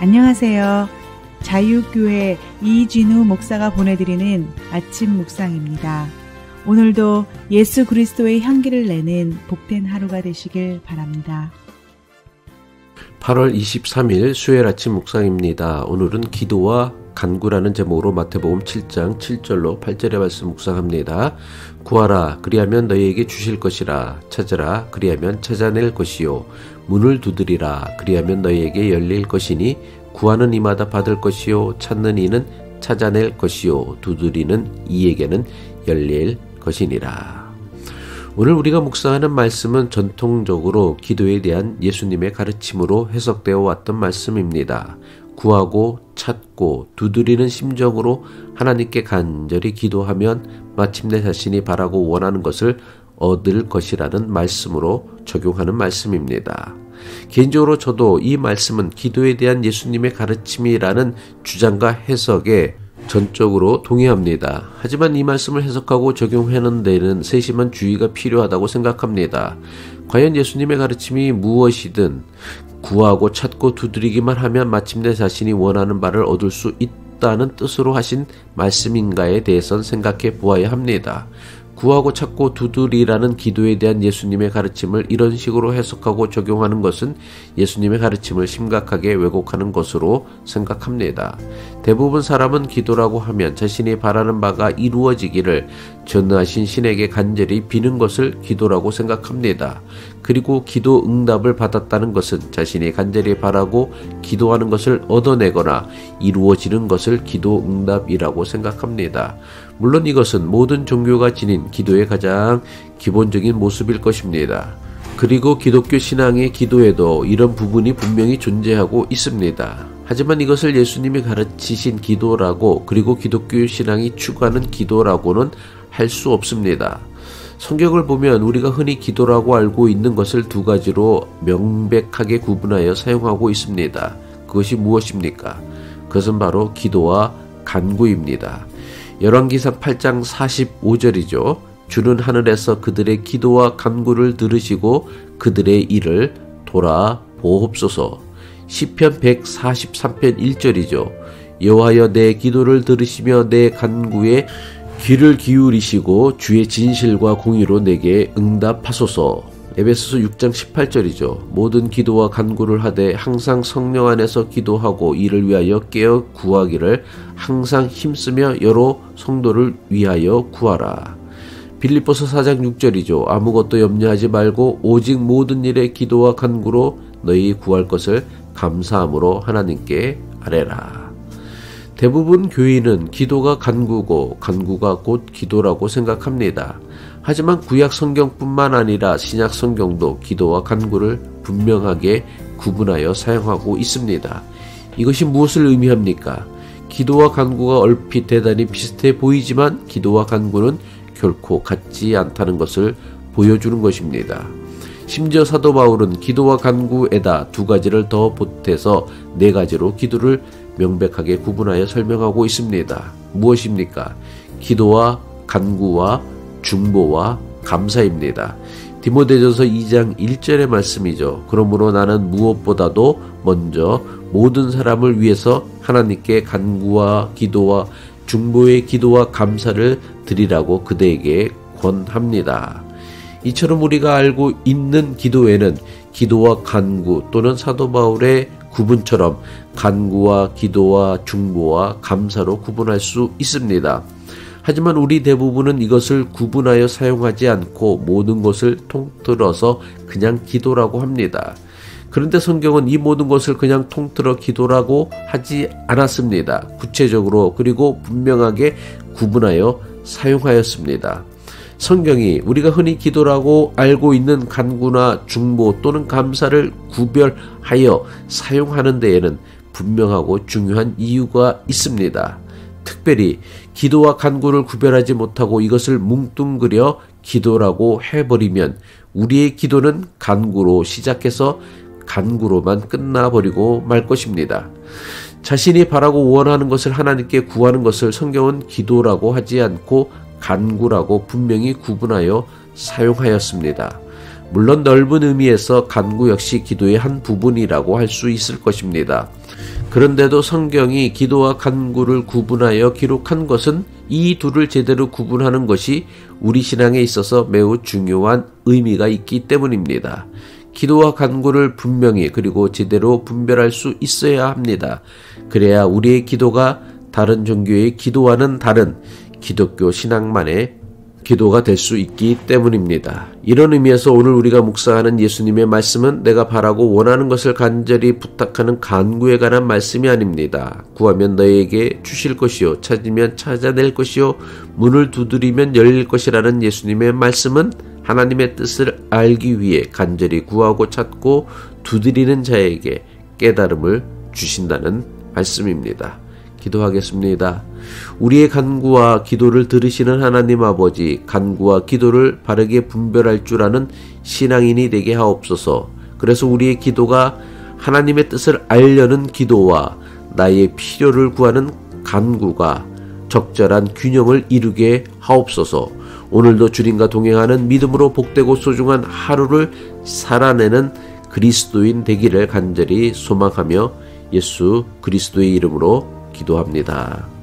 안녕하세요. 자유교회 이진우 목사가 보내드리는 아침 묵상입니다. 오늘도 예수 그리스도의 향기를 내는 복된 하루가 되시길 바랍니다. 8월 23일 수요일 아침 묵상입니다. 오늘은 기도와 간구라는 제목으로 마태복음 7장 7절로 8절의 말씀 묵상합니다. 구하라 그리하면 너희에게 주실 것이라. 찾으라 그리하면 찾아낼 것이요. 문을 두드리라 그리하면 너희에게 열릴 것이니 구하는 이마다 받을 것이요. 찾는 이는 찾아낼 것이요. 두드리는 이에게는 열릴 것이니라. 오늘 우리가 묵상하는 말씀은 전통적으로 기도에 대한 예수님의 가르침으로 해석되어 왔던 말씀입니다. 구하고 찾고 두드리는 심정으로 하나님께 간절히 기도하면 마침내 자신이 바라고 원하는 것을 얻을 것이라는 말씀으로 적용하는 말씀입니다. 개인적으로 저도 이 말씀은 기도에 대한 예수님의 가르침이라는 주장과 해석에 전적으로 동의합니다. 하지만 이 말씀을 해석하고 적용하는 데는 세심한 주의가 필요하다고 생각합니다. 과연 예수님의 가르침이 무엇이든 구하고 찾고 두드리기만 하면 마침내 자신이 원하는 바를 얻을 수 있다는 뜻으로 하신 말씀인가에 대해선 생각해 보아야 합니다. 구하고 찾고 두드리라는 기도에 대한 예수님의 가르침을 이런 식으로 해석하고 적용하는 것은 예수님의 가르침을 심각하게 왜곡하는 것으로 생각합니다. 대부분 사람은 기도라고 하면 자신이 바라는 바가 이루어지기를 전능하신 신에게 간절히 비는 것을 기도라고 생각합니다. 그리고 기도 응답을 받았다는 것은 자신이 간절히 바라고 기도하는 것을 얻어내거나 이루어지는 것을 기도 응답이라고 생각합니다. 물론 이것은 모든 종교가 지닌 기도의 가장 기본적인 모습일 것입니다. 그리고 기독교 신앙의 기도에도 이런 부분이 분명히 존재하고 있습니다. 하지만 이것을 예수님이 가르치신 기도라고 그리고 기독교 신앙이 추구하는 기도라고는 할 수 없습니다. 성경을 보면 우리가 흔히 기도라고 알고 있는 것을 두 가지로 명백하게 구분하여 사용하고 있습니다. 그것이 무엇입니까? 그것은 바로 기도와 간구입니다. 열왕기상 8장 45절이죠. 주는 하늘에서 그들의 기도와 간구를 들으시고 그들의 일을 돌아보옵소서. 시편 143편 1절이죠. 여호와여 내 기도를 들으시며 내 간구에 귀를 기울이시고 주의 진실과 공의로 내게 응답하소서. 에베소서 6장 18절이죠. 모든 기도와 간구를 하되 항상 성령 안에서 기도하고 이를 위하여 깨어 구하기를 항상 힘쓰며 여러 성도를 위하여 구하라. 빌립보서 4장 6절이죠. 아무것도 염려하지 말고 오직 모든 일에 기도와 간구로 너희 구할 것을 감사함으로 하나님께 아뢰라. 대부분 교인은 기도가 간구고 간구가 곧 기도라고 생각합니다. 하지만 구약 성경뿐만 아니라 신약 성경도 기도와 간구를 분명하게 구분하여 사용하고 있습니다. 이것이 무엇을 의미합니까? 기도와 간구가 얼핏 대단히 비슷해 보이지만 기도와 간구는 결코 같지 않다는 것을 보여주는 것입니다. 심지어 사도 바울은 기도와 간구에다 두 가지를 더 보태서 네 가지로 기도를 명백하게 구분하여 설명하고 있습니다. 무엇입니까? 기도와 간구와 중보와 감사입니다. 디모데전서 2장 1절의 말씀이죠. 그러므로 나는 무엇보다도 먼저 모든 사람을 위해서 하나님께 간구와 기도와 중보의 기도와 감사를 드리라고 그대에게 권합니다. 이처럼 우리가 알고 있는 기도에는 기도와 간구 또는 사도 바울의 구분처럼 간구와 기도와 중보와 감사로 구분할 수 있습니다. 하지만 우리 대부분은 이것을 구분하여 사용하지 않고 모든 것을 통틀어서 그냥 기도라고 합니다. 그런데 성경은 이 모든 것을 그냥 통틀어 기도라고 하지 않았습니다. 구체적으로 그리고 분명하게 구분하여 사용하였습니다. 성경이 우리가 흔히 기도라고 알고 있는 간구나 중보 또는 감사를 구별하여 사용하는 데에는 분명하고 중요한 이유가 있습니다. 특별히 기도와 간구를 구별하지 못하고 이것을 뭉뚱그려 기도라고 해버리면 우리의 기도는 간구로 시작해서 간구로만 끝나버리고 말 것입니다. 자신이 바라고 원하는 것을 하나님께 구하는 것을 성경은 기도라고 하지 않고 간구라고 분명히 구분하여 사용하였습니다. 물론 넓은 의미에서 간구 역시 기도의 한 부분이라고 할 수 있을 것입니다. 그런데도 성경이 기도와 간구를 구분하여 기록한 것은 이 둘을 제대로 구분하는 것이 우리 신앙에 있어서 매우 중요한 의미가 있기 때문입니다. 기도와 간구를 분명히 그리고 제대로 분별할 수 있어야 합니다. 그래야 우리의 기도가 다른 종교의 기도와는 다른 기독교 신앙만의 기도가 될 수 있기 때문입니다. 이런 의미에서 오늘 우리가 묵상하는 예수님의 말씀은 내가 바라고 원하는 것을 간절히 부탁하는 간구에 관한 말씀이 아닙니다. 구하면 너에게 주실 것이요, 찾으면 찾아낼 것이요, 문을 두드리면 열릴 것이라는 예수님의 말씀은 하나님의 뜻을 알기 위해 간절히 구하고 찾고 두드리는 자에게 깨달음을 주신다는 말씀입니다. 기도하겠습니다. 우리의 간구와 기도를 들으시는 하나님 아버지, 간구와 기도를 바르게 분별할 줄 아는 신앙인이 되게 하옵소서. 그래서 우리의 기도가 하나님의 뜻을 알려는 기도와 나의 필요를 구하는 간구가 적절한 균형을 이루게 하옵소서. 오늘도 주님과 동행하는 믿음으로 복되고 소중한 하루를 살아내는 그리스도인 되기를 간절히 소망하며 예수 그리스도의 이름으로 기도합니다.